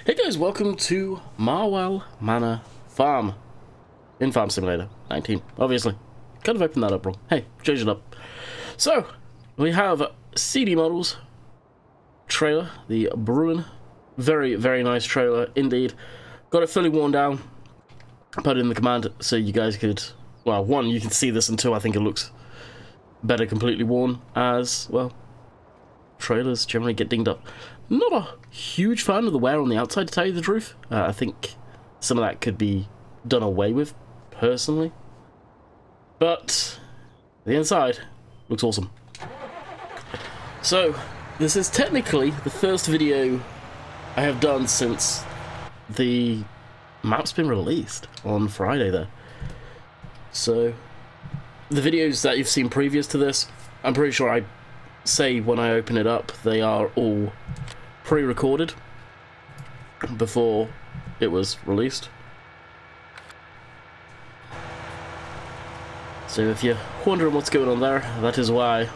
Hey guys, welcome to Marwell Manor Farm in Farm Simulator 19, obviously. Kind of opened that up wrong. Hey, change it up. So, we have CD models, trailer, the Bruin. Very, very nice trailer indeed. Got it fully worn down. Put it in the command so you guys could, well, one, you can see this, and two, I think it looks better completely worn, as, well, trailers generally get dinged up. Not a huge fan of the wear on the outside, to tell you the truth. I think some of that could be done away with, personally. But the inside looks awesome. So, this is technically the first video I have done since the map's been released on Friday there. So, the videos that you've seen previous to this, I'm pretty sure I say when I open it up, they are all pre-recorded before it was released. So if you're wondering what's going on there, that is why.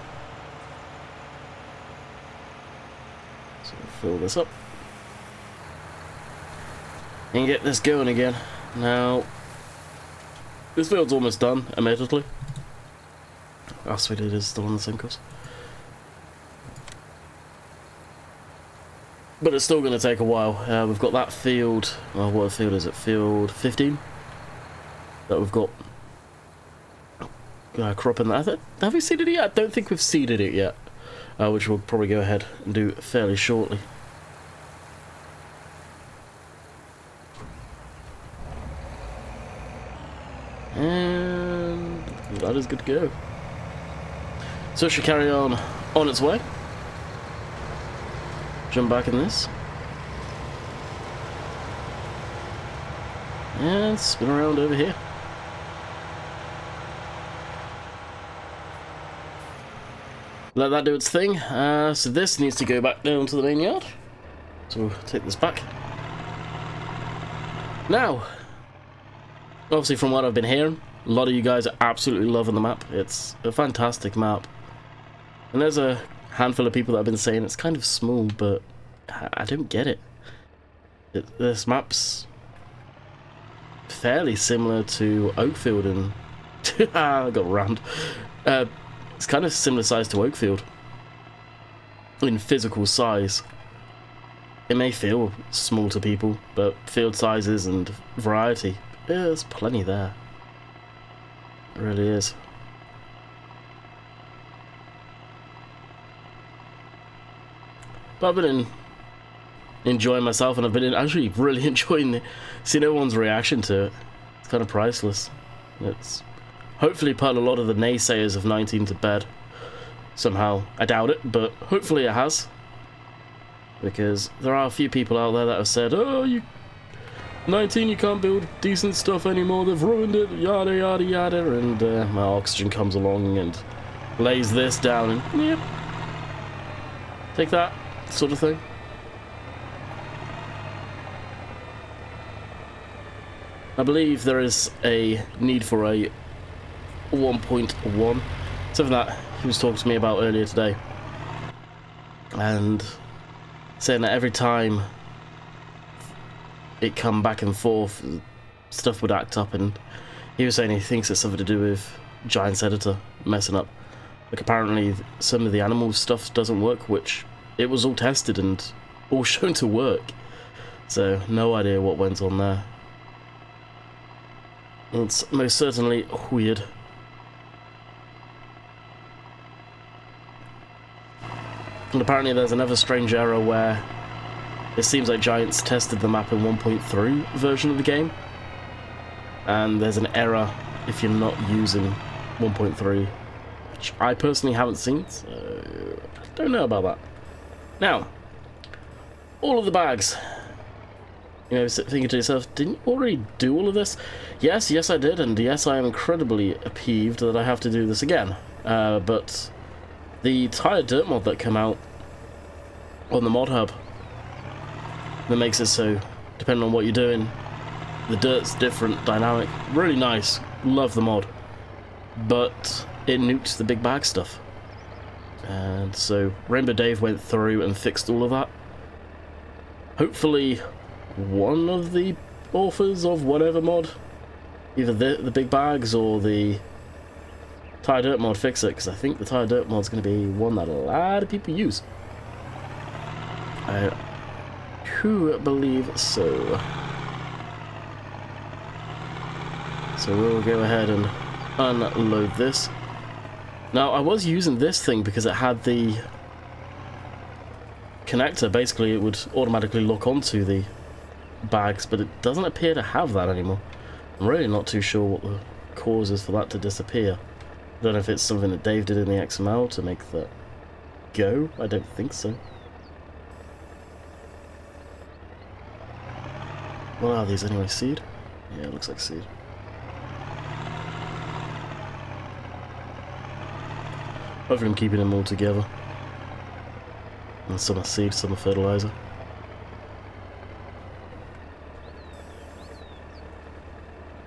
So fill this up and get this going again. Now, this field's almost done, admittedly. Oh sweet, it is still on the same course. But it's still going to take a while. We've got that field, well, what field is it? Field 15? That we've got cropping that. Have we seeded it yet? I don't think we've seeded it yet. Which we'll probably go ahead and do fairly shortly. And that is good to go. So it should carry on its way. Jump back in this. And spin around over here. Let that do its thing. So this needs to go back down to the main yard. So we'll take this back. Now, obviously from what I've been hearing, a lot of you guys are absolutely loving the map. It's a fantastic map. And there's a handful of people that have been saying it's kind of small, but I don't get it. This map's fairly similar to Oakfield, and I got rammed. It's kind of similar size to Oakfield in physical size. It may feel small to people, but field sizes and variety, there's plenty there. It really is. But I've been enjoying myself, and I've been actually really enjoying seeing everyone's reaction to it. It's kind of priceless. It's hopefully put a lot of the naysayers of 19 to bed somehow. I doubt it, but hopefully it has. Because there are a few people out there that have said, oh, 19, you can't build decent stuff anymore, they've ruined it, yada yada yada, and my Oxygen comes along and lays this down, and yep, take that sort of thing. I believe there is a need for a 1.1, something that he was talking to me about earlier today, and saying that every time it come back and forth, stuff would act up, and he was saying he thinks it's something to do with Giant's editor messing up. Like, apparently some of the animal stuff doesn't work, which it was all tested and all shown to work, so no idea what went on there. It's most certainly weird. And apparently there's another strange error where it seems like Giants tested the map in 1.3 version of the game, and there's an error if you're not using 1.3, which I personally haven't seen, so I don't know about that. Now, all of the bags. You know, thinking to yourself, didn't you already do all of this? Yes, I did, and yes, I am incredibly peeved that I have to do this again. But the tired dirt mod that came out on the mod hub, that makes it so, depending on what you're doing, the dirt's different, dynamic, really nice, love the mod, but it nukes the big bag stuff. And so Rainbow Dave went through and fixed all of that. Hopefully one of the authors of whatever mod, either the big bags or the tire dirt mod, fix it, because I think the tire dirt mod is going to be one that a lot of people use. I do believe so. So we'll go ahead and unload this. Now, I was using this thing because it had the connector. Basically, it would automatically lock onto the bags, but it doesn't appear to have that anymore. I'm really not too sure what the cause is for that to disappear. I don't know if it's something that Dave did in the XML to make that go. I don't think so. What are these anyway? Seed? Yeah, it looks like seed. Hopefully I'm keeping them all together. And some are seed, some are fertilizer.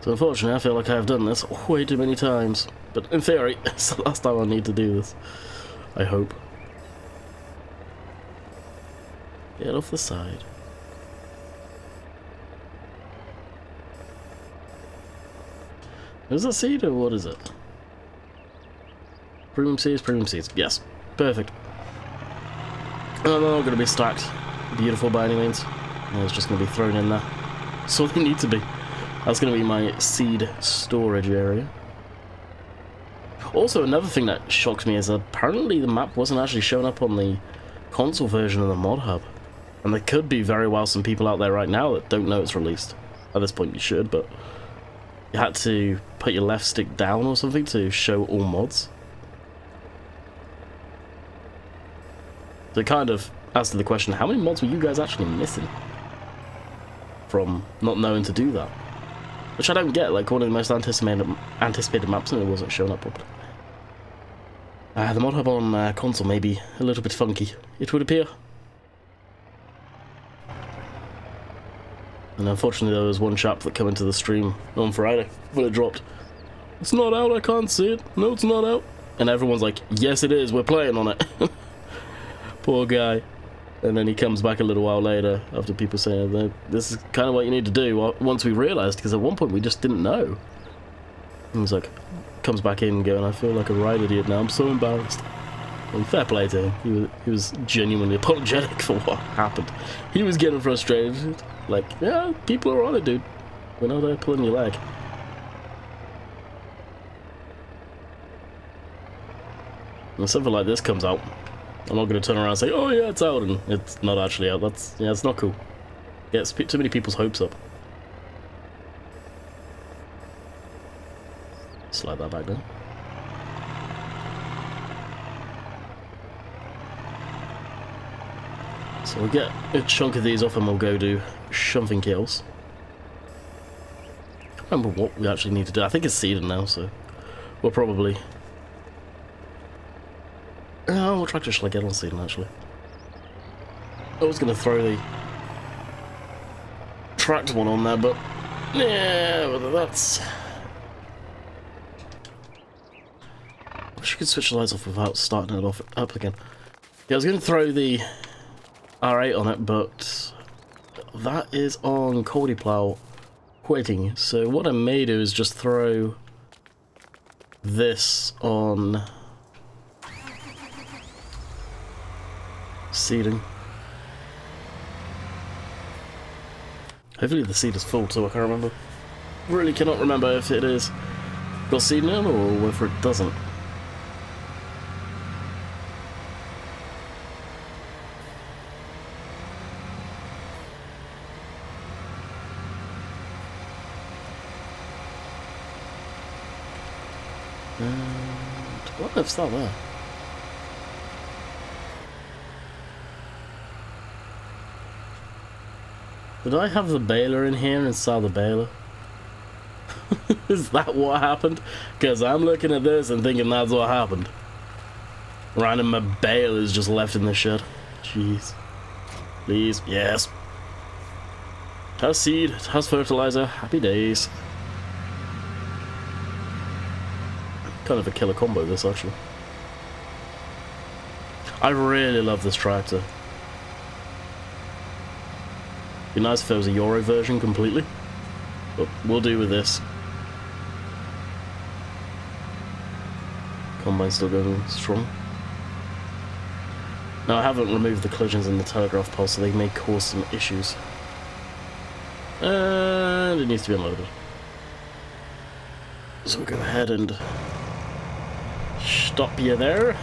So unfortunately I feel like I have done this way too many times. But in theory, it's the last time I need to do this. I hope. Get off the side. Is that seed or what is it? Premium seeds, yes. Perfect. They're not going to be stacked beautiful by any means. It's just going to be thrown in there. So they need to be. That's going to be my seed storage area. Also, another thing that shocks me is apparently the map wasn't actually showing up on the console version of the mod hub. And there could be very well some people out there right now that don't know it's released. At this point you should, but you had to put your left stick down or something to show all mods. So it kind of asks the question, how many mods were you guys actually missing from not knowing to do that? Which I don't get, like one of the most anticipated maps and it wasn't showing up properly. The mod hub on console may be a little bit funky, it would appear. And unfortunately there was one chap that came into the stream on Friday when it dropped. It's not out, I can't see it. No, it's not out. And everyone's like, yes it is, we're playing on it. Poor guy. And then he comes back a little while later after people saying that this is kind of what you need to do once we realised, because at one point we just didn't know. And he's like, comes back in going, I feel like a right idiot now, I'm so embarrassed. And fair play to him, he was genuinely apologetic for what happened. He was getting frustrated, like, yeah, people are on it, dude. We're not there pulling your leg. When something like this comes out, I'm not going to turn around and say, oh yeah, it's out, and it's not actually out. Yeah, it's not cool. Gets too many people's hopes up. Slide that back down. So we'll get a chunk of these off and we'll go do something else. I can't remember what we actually need to do. I think it's seeded now, so we'll probably... Oh, what tractor shall I get on seeding actually? I was going to throw the tractor one on there, but yeah, whether that's... I wish you could switch the lights off without starting it off up again. Yeah, I was going to throw the R8 on it, but that is on Coldy Plow waiting. So what I may do is just throw this on seeding. Hopefully the seed is full, so I can't remember. Really cannot remember if it is got seeding in or whether it doesn't. And what if's that there? Did I have the baler in here inside the baler? Is that what happened? Because I'm looking at this and thinking that's what happened. Random my bale is just left in the shed. Jeez. Please, yes. It has seed, it has fertilizer, happy days. Kind of a killer combo this actually. I really love this tractor. Be nice if there was a Euro version completely, but we'll do with this. Combine's still going strong. Now I haven't removed the collisions in the telegraph pole, so they may cause some issues. And it needs to be unloaded. So we'll go ahead and stop you there.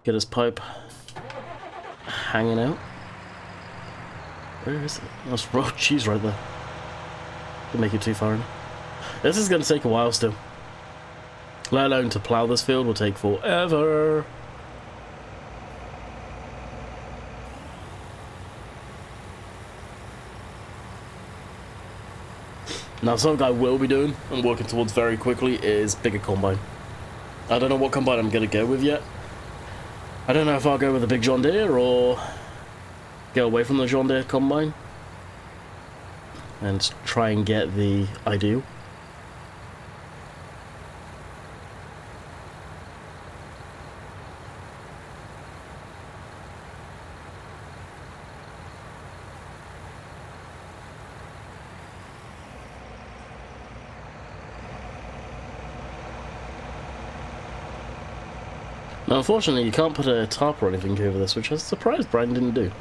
Get his pipe hanging out. Where is it? That's raw cheese right there. Didn't make it too far in. This is going to take a while still. Let alone to plough this field will take forever. Now something I will be doing and working towards very quickly is bigger combine. I don't know what combine I'm going to go with yet. I don't know if I'll go with a big John Deere or go away from the John Deere combine and try and get the ideal. Now, unfortunately, you can't put a tarp or anything over this, which I was surprised Brian didn't do.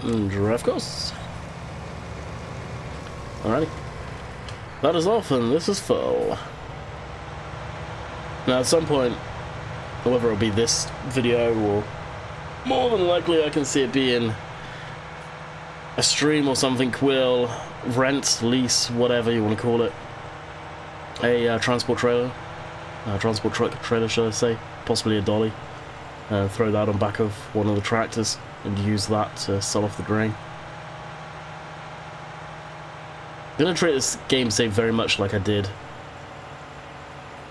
And drive course. Alrighty. That is off, and this is full. Now, at some point, whether it'll be this video or more than likely I can see it being a stream or something, will rent, lease, whatever you want to call it, a transport trailer, transport truck trailer should I say, possibly a dolly, and throw that on back of one of the tractors and use that to sell off the grain. I'm going to treat this game save very much like I did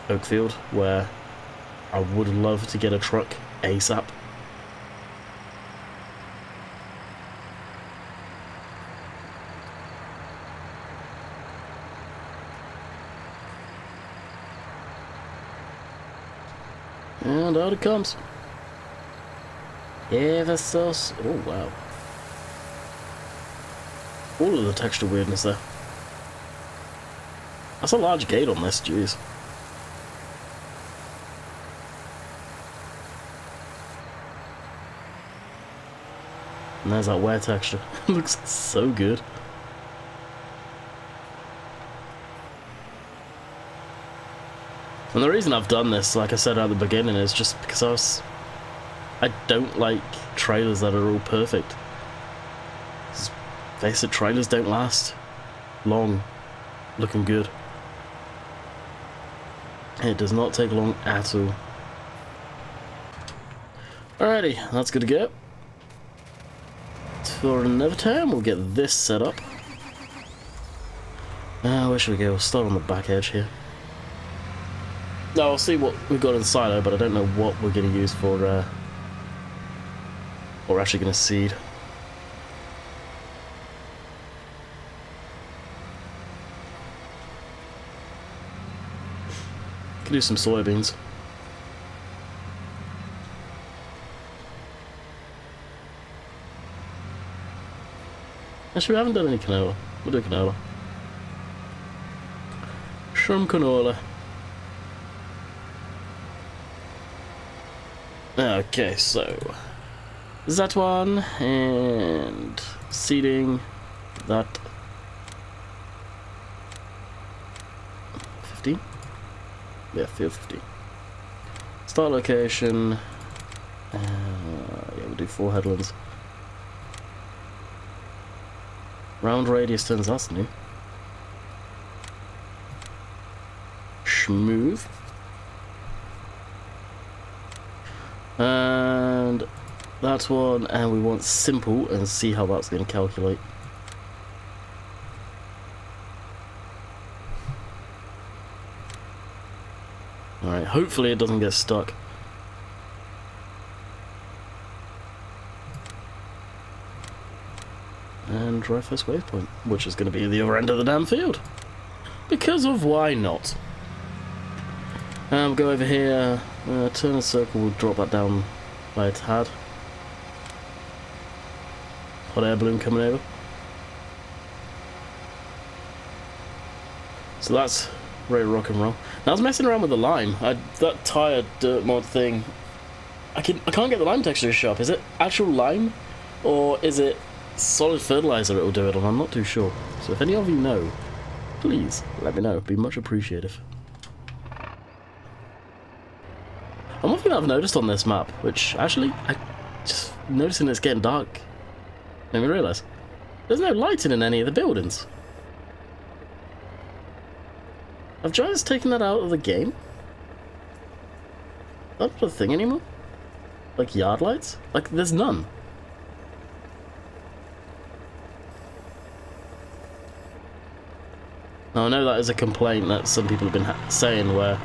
Oakfield, where I would love to get a truck ASAP. And out it comes. Ever so... Oh, wow. All of the texture weirdness there. That's a large gate on this, jeez. And there's that wear texture. It looks so good. And the reason I've done this, like I said at the beginning, is just because I don't like trailers that are all perfect. Let's face it, trailers don't last long looking good. It does not take long at all. Alrighty, that's good to go. For another time, we'll get this set up. Where should we go? We'll start on the back edge here. No, I'll see what we've got in the silo, but I don't know what we're going to use for, what we're actually going to seed. Could do some soybeans. Actually, we haven't done any canola. We'll do canola. Some canola. Okay, so that one, and seeding that 15? Yeah, field 15. Start location, yeah, we'll do 4 headlands. Round radius turns, that's new. Smooth. And that one, and we want simple, and see how that's going to calculate. Alright, hopefully it doesn't get stuck. And try first waypoint, which is going to be the other end of the damn field. Because of why not? We'll go over here, turn a circle, we'll drop that down by a tad. Hot air balloon coming over. So that's ready to rock and roll. Now I was messing around with the lime. That tire dirt mod thing, I can't get the lime texture to show up. Is it actual lime? Or is it solid fertilizer it'll do it on? I'm not too sure. So if any of you know, please let me know. It'd be much appreciative. And one thing that I've noticed on this map, which actually, I just noticing it's getting dark, made me realise, there's no lighting in any of the buildings. Have Giants taken that out of the game? That's not a thing anymore? Like yard lights? Like, there's none. Now, I know that is a complaint that some people have been saying where...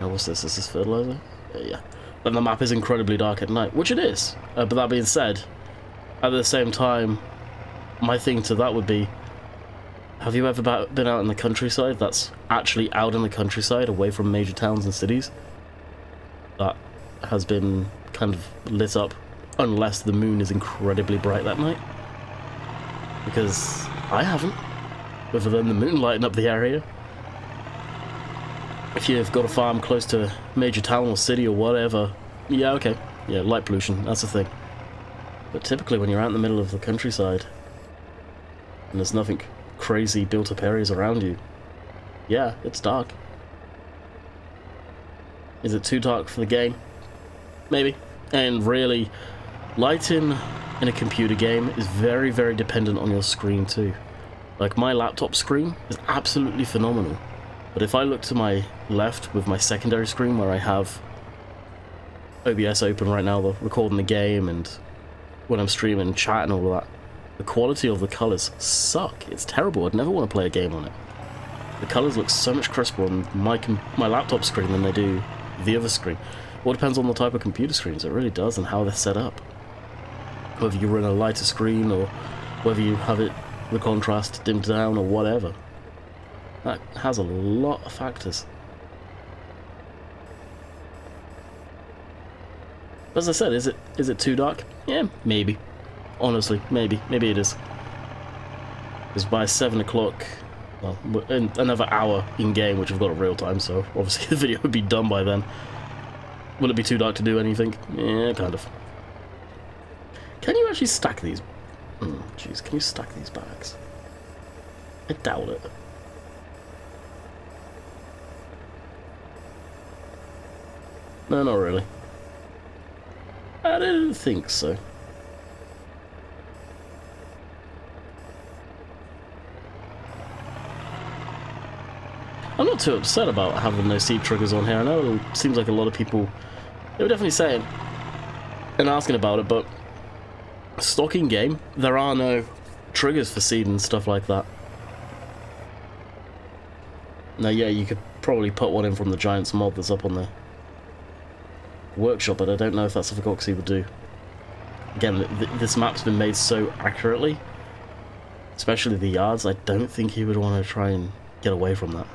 Oh, what's this? Is this fertilizer? Yeah. Then the map is incredibly dark at night, which it is. But that being said, at the same time, my thing to that would be, have you ever been out in the countryside that's actually out in the countryside, away from major towns and cities, that has been kind of lit up, unless the moon is incredibly bright that night? Because I haven't, other than the moon lighting up the area. If you've got a farm close to a major town or city or whatever, yeah, okay, yeah, light pollution, that's the thing. But typically when you're out in the middle of the countryside, and there's nothing crazy built up areas around you, yeah, it's dark. Is it too dark for the game? Maybe. And really, lighting in a computer game is very, very dependent on your screen too. Like, my laptop screen is absolutely phenomenal, but if I look to my left with my secondary screen where I have OBS open right now, recording the game, and when I'm streaming, chat and all of that, the quality of the colours suck. It's terrible. I'd never want to play a game on it. The colours look so much crisper on my laptop screen than they do the other screen. Well, it depends on the type of computer screens, it really does, and how they're set up. Whether you run a lighter screen, or whether you have it, the contrast dimmed down, or whatever. That has a lot of factors. As I said, is it too dark? Yeah, maybe. Honestly, maybe. Maybe it is. Because by 7 o'clock, well, in another hour in-game, which I've got at real time, so obviously the video would be done by then. Will it be too dark to do anything? Yeah, kind of. Can you actually stack these? Jeez, can you stack these bags? I doubt it. No, not really. I didn't think so. I'm not too upset about having no seed triggers on here. I know it seems like a lot of people, they were definitely saying and asking about it, but stock in game, there are no triggers for seed and stuff like that. Now, yeah, you could probably put one in from the Giants mod that's up on the workshop, but I don't know if that's something Oxy would do. Again, this map's been made so accurately, especially the yards, I don't think he would want to try and get away from that.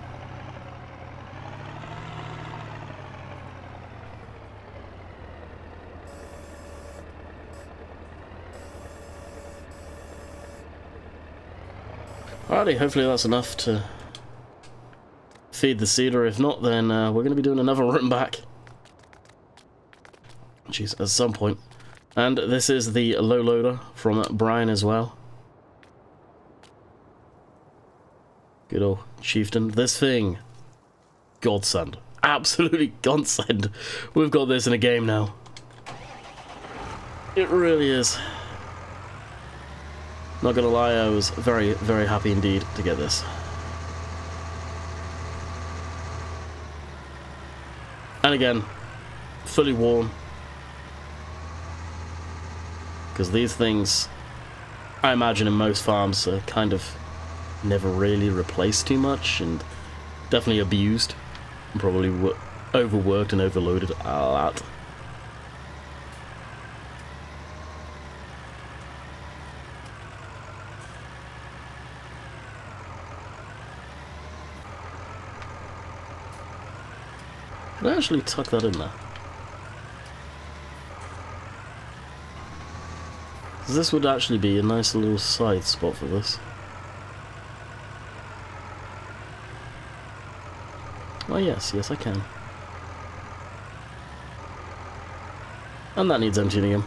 Alrighty, hopefully that's enough to feed the seeder. If not, then we're going to be doing another run back. Jeez, at some point. And this is the low loader from Brian as well. Good old chieftain. This thing, godsend. Absolutely godsend. We've got this in a game now. It really is. Not gonna lie, I was very, very happy indeed to get this. And again, fully worn. Because these things, I imagine in most farms, are kind of never really replaced too much, and definitely abused, and probably overworked and overloaded a lot. Could I actually tuck that in there? This would actually be a nice little side spot for this. Oh yes, yes I can. And that needs emptying again.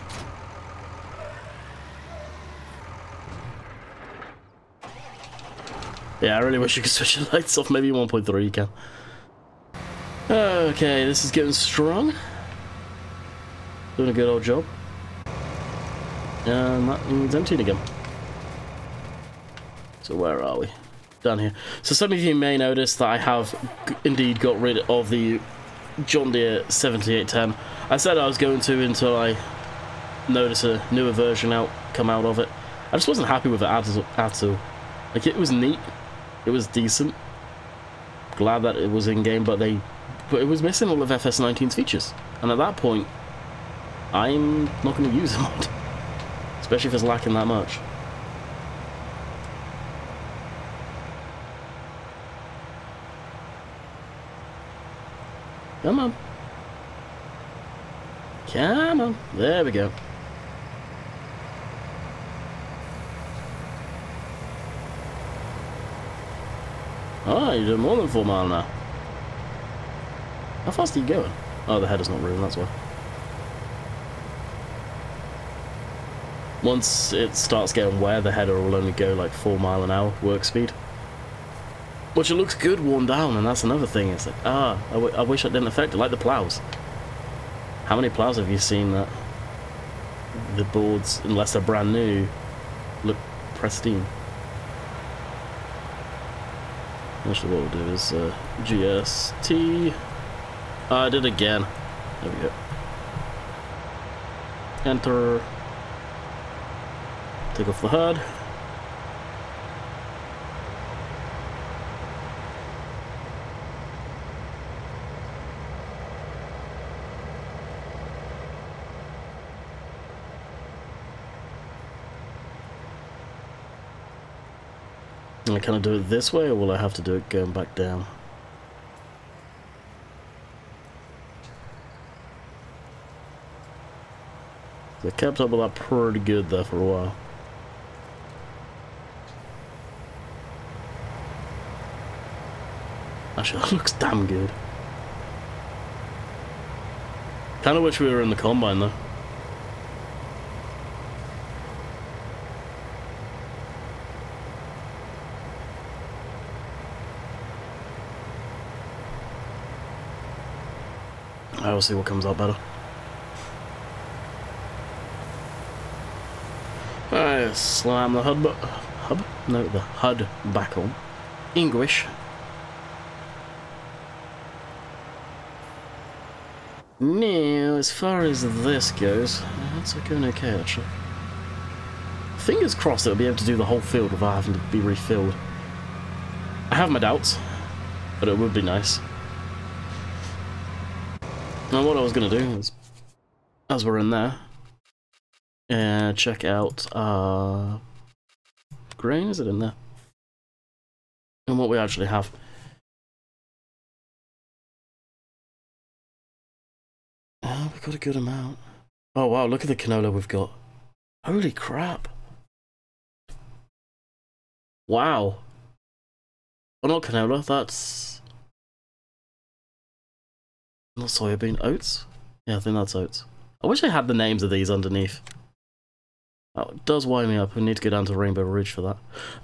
Yeah, I really wish you could switch the lights off. Maybe 1.3 you can. Okay, this is getting strong. Doing a good old job. And that needs emptying again. So where are we? Down here. So some of you may notice that I have indeed got rid of the John Deere 7810. I said I was going to until I noticed a newer version come out of it. I just wasn't happy with it at all. Like, it was neat. It was decent. Glad that it was in game, but it was missing all of FS19's features. And at that point, I'm not going to use the mod. Especially if it's lacking that much. Come on. Come on. There we go. Oh, you're doing more than 4 miles now. How fast are you going? Oh, the header's not moving, that's why. Once it starts getting where the header will only go like 4 mile an hour work speed. Which it looks good worn down, and that's another thing. It's like, I wish it didn't affect it, like the plows. How many plows have you seen that the boards, unless they're brand new, look pristine? Actually, what we'll do is GST. I did it again. There we go. Enter. Take off the HUD. Can I do it this way, or will I have to do it going back down? They kept up with that pretty good there for a while. Actually, that looks damn good. Kinda wish we were in the combine though. I will see what comes out better. Alright, slam the the HUD back on. English. Now, as far as this goes, that's going okay actually. Fingers crossed it'll be able to do the whole field without having to be refilled. I have my doubts, but it would be nice. Now what I was going to do is, as we're in there, check out grain, is it in there? And what we actually have. Oh, we've got a good amount. Oh wow, look at the canola we've got. Holy crap. Wow. Oh, not canola, that's... not soybean, oats? Yeah, I think that's oats. I wish I had the names of these underneath. Oh, it does wind me up. We need to go down to Rainbow Ridge for that.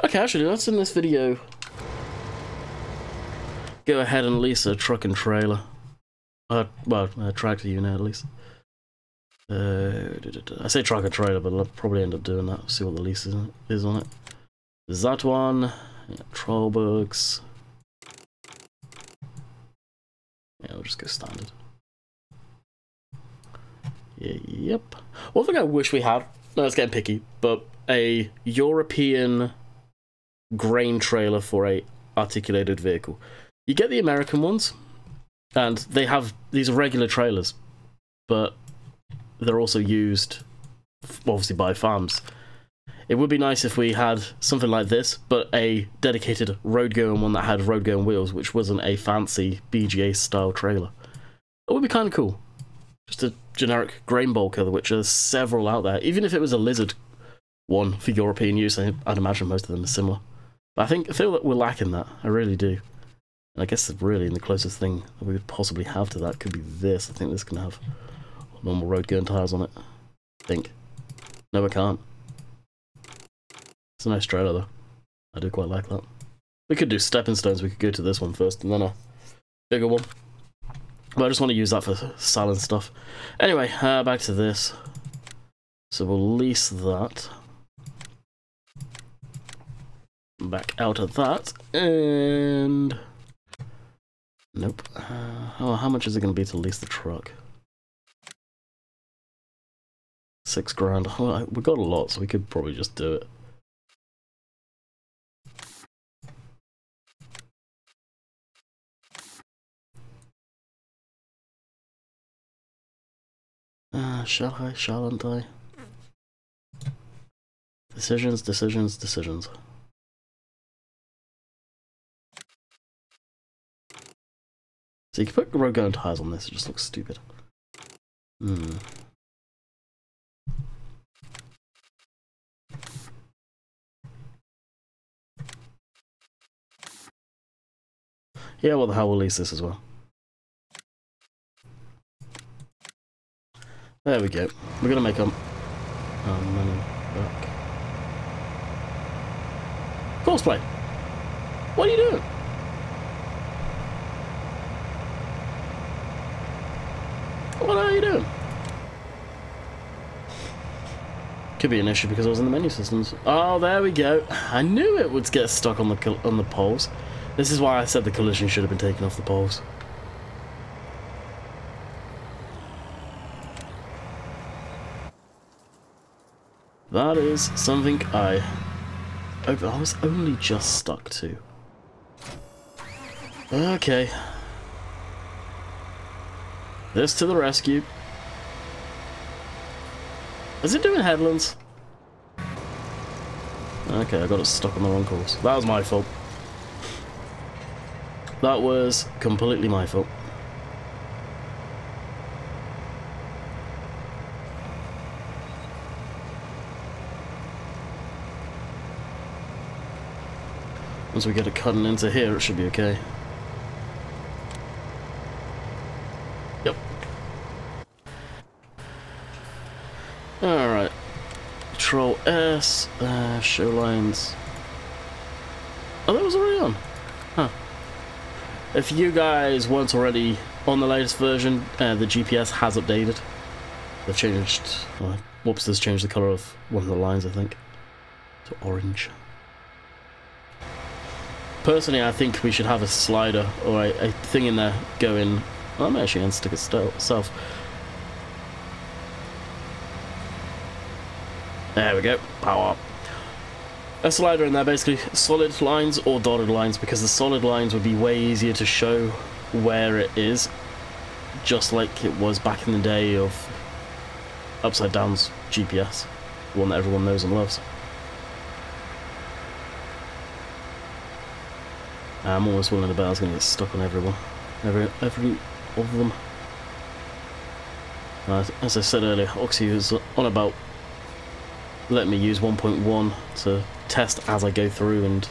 Okay, actually, let's in this video go ahead and lease a truck and trailer. Well, a tractor unit at least. I say truck and trailer, but I'll probably end up doing that. See what the lease is on it. There's that one. Yeah, Trollbergs. Yeah, we'll just go standard. Yeah, yep. One thing I wish we had, no, it's getting picky, but a European grain trailer for a articulated vehicle. You get the American ones, and they have these regular trailers, but they're also used, obviously, by farms. It would be nice if we had something like this, but a dedicated road-going one that had road-going wheels, which wasn't a fancy BGA-style trailer. That would be kind of cool. Just a generic grain bulker, which are several out there. Even if it was a lizard one for European use, I'd imagine most of them are similar. But I feel that we're lacking that. I really do. And I guess really the closest thing that we would possibly have to that could be this. I think this can have normal road going tyres on it. I think. No, I can't. It's a nice trailer though. I do quite like that. We could do stepping stones. We could go to this one first and then a bigger one. But I just want to use that for selling stuff. Anyway, back to this. So we'll lease that. Back out of that. And... nope. Oh, how much is it going to be to lease the truck? 6 grand. Oh, we got a lot, so we could probably just do it. Shall I? Shalln't I? Decisions, decisions, decisions. So you can put road going tires on this, it just looks stupid. Yeah, what the hell, we'll lease this as well. There we go. We're gonna make money back. Courseplay! What are you doing? What are you doing? Could be an issue because I was in the menu systems. Oh, there we go. I knew it would get stuck on the poles. This is why I said the collision should have been taken off the poles. That is something I was only just stuck to. Okay. This to the rescue. Is it doing headlands? Okay, I got it stuck on the wrong course. That was my fault. That was completely my fault. Once we get it cutting into here, it should be okay. Yep. Alright. Control S, show lines. Oh, that was already on. Huh. If you guys weren't already on the latest version, the GPS has updated. They've changed, whoops, there's changed the colour of one of the lines, I think, to orange. Personally, I think we should have a slider or a thing in there going... well, I'm actually going to stick it itself. There we go. Power up. A slider in there, basically solid lines or dotted lines, because the solid lines would be way easier to show where it is, just like it was back in the day of Upside Down's GPS, the one that everyone knows and loves. I'm almost willing to bet I was going to get stuck on everyone. Every of them. As I said earlier, Oxy was on about letting me use 1.1 to test as I go through, and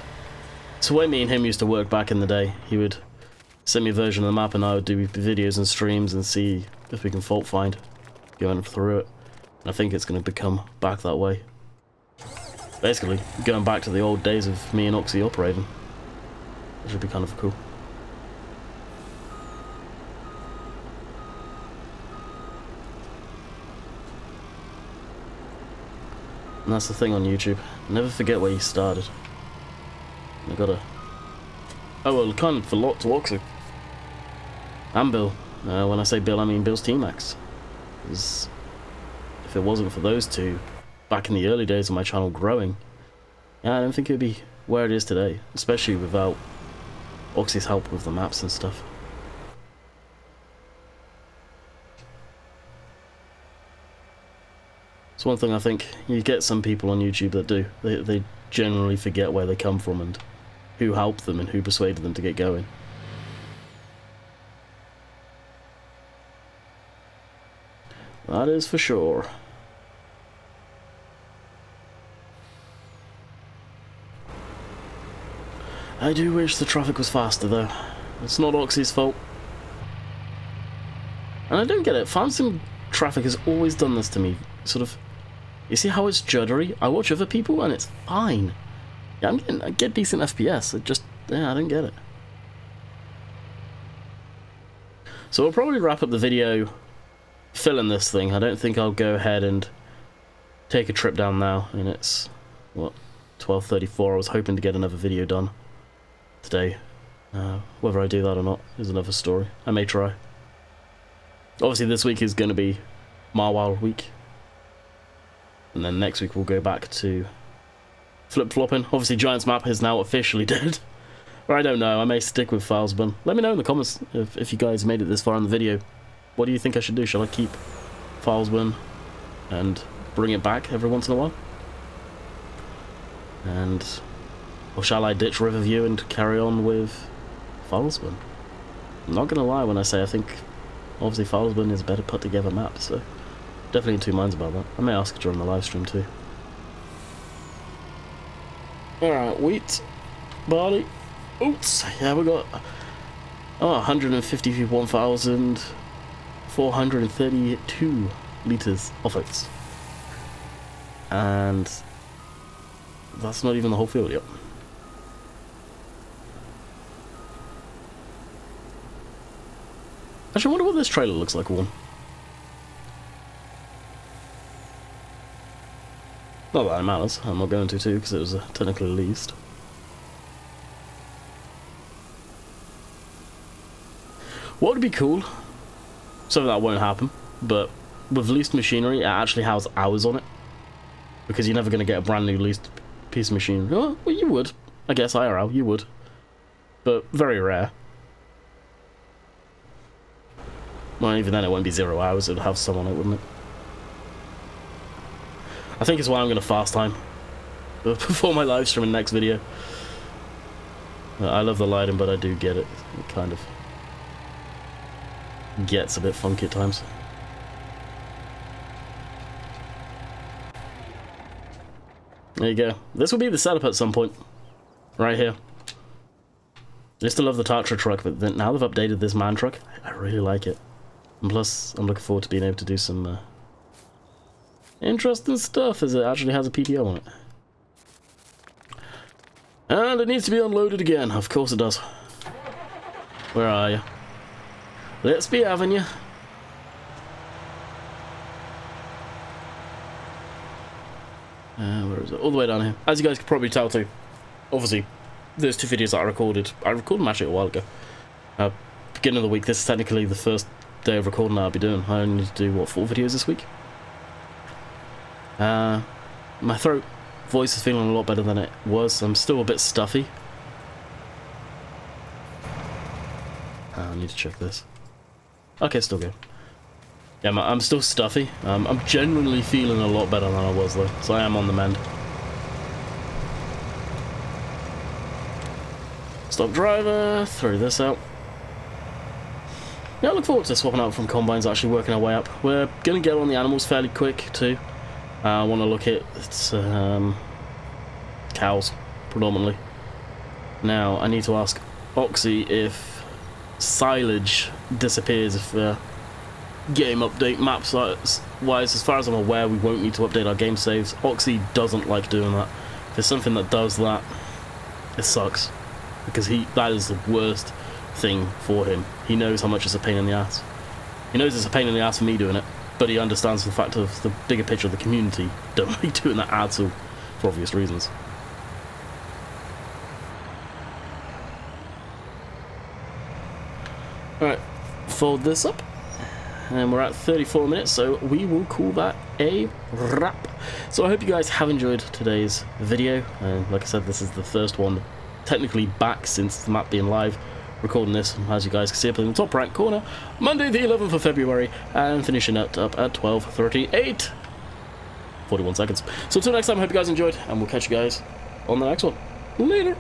it's the way me and him used to work back in the day. He would send me a version of the map and I would do videos and streams and see if we can fault find going through it. And I think it's going to become back that way. Basically, going back to the old days of me and Oxy operating. Which would be kind of cool. And that's the thing on YouTube. Never forget where you started. I gotta... oh, well, kind of a lot to Oxy. And Bill. When I say Bill, I mean Bill's T-Max. Because if it wasn't for those two, back in the early days of my channel growing, yeah, I don't think it would be where it is today. Especially without Oxy's help with the maps and stuff. It's one thing I think you get some people on YouTube that do. They generally forget where they come from and who helped them and who persuaded them to get going. That is for sure. I do wish the traffic was faster though. It's not Oxy's fault. And I don't get it. Farm sim traffic has always done this to me. Sort of, you see how it's juddery? I watch other people and it's fine. Yeah, I get decent FPS. It just, yeah, I don't get it. So we'll probably wrap up the video filling this thing. I don't think I'll go ahead and take a trip down now. I mean, it's, what, 12:34. I was hoping to get another video done today. Whether I do that or not is another story. I may try. Obviously this week is going to be Marwell week. And then next week we'll go back to flip-flopping. Obviously Giant's map is now officially dead. Or I don't know, I may stick with Filesburn. Let me know in the comments if you guys made it this far in the video. What do you think I should do? Shall I keep Filesburn and bring it back every once in a while? Or shall I ditch Riverview and carry on with Filesburn? I'm not gonna lie when I say I think obviously Filesburn is a better put together map, so definitely in two minds about that. I may ask during the live stream too. Alright, wheat, barley, oats. Yeah, we got 151,432 litres of oats. And that's not even the whole field yet. Actually, I wonder what this trailer looks like, one. Not that it matters, I'm not going to too, because it was technically leased. What would be cool, so that won't happen, but with leased machinery, it actually has hours on it. Because you're never going to get a brand new leased piece of machinery. Oh, well, you would. I guess IRL, you would. But very rare. Well, even then it won't be 0 hours, it would have some on it, wouldn't it? I think it's why I'm going to fast time before my live stream in the next video. I love the lighting, but I do get it. It kind of gets a bit funky at times. There you go. This will be the setup at some point. Right here. I used to love the Tatra truck, but then now they've updated this man truck. I really like it. And plus, I'm looking forward to being able to do some interesting stuff, as it actually has a PPO on it. And it needs to be unloaded again. Of course it does. Where are you? Let's be having you. Where is it? All the way down here. As you guys can probably tell too, obviously, there's two videos that I recorded. I recorded them actually a while ago. Beginning of the week, this is technically the first day of recording that I'll be doing. I only need to do, what, 4 videos this week? My voice is feeling a lot better than it was. I'm still a bit stuffy. I need to check this. Okay, still good. Yeah, I'm still stuffy. I'm genuinely feeling a lot better than I was though, so I am on the mend. Stop driver, throw this out. Yeah, I look forward to swapping out from combines, actually working our way up. We're going to get on the animals fairly quick too. I want to look at cows, predominantly. Now, I need to ask Oxy if silage disappears, if game update maps wise. As far as I'm aware, we won't need to update our game saves. Oxy doesn't like doing that. If there's something that does that, it sucks. Because that is the worst thing for him. He knows how much it's a pain in the ass. He knows it's a pain in the ass for me doing it, but he understands the fact of the bigger picture of the community don't like doing that at all, for obvious reasons. Alright, fold this up, and we're at 34 minutes, so we will call that a wrap. So I hope you guys have enjoyed today's video, and like I said, this is the first one technically back since the map being live. Recording this, as you guys can see up in the top right corner, Monday the 11th of February, and finishing it up at 12:38. 41 seconds. So until next time, I hope you guys enjoyed, and we'll catch you guys on the next one. Later!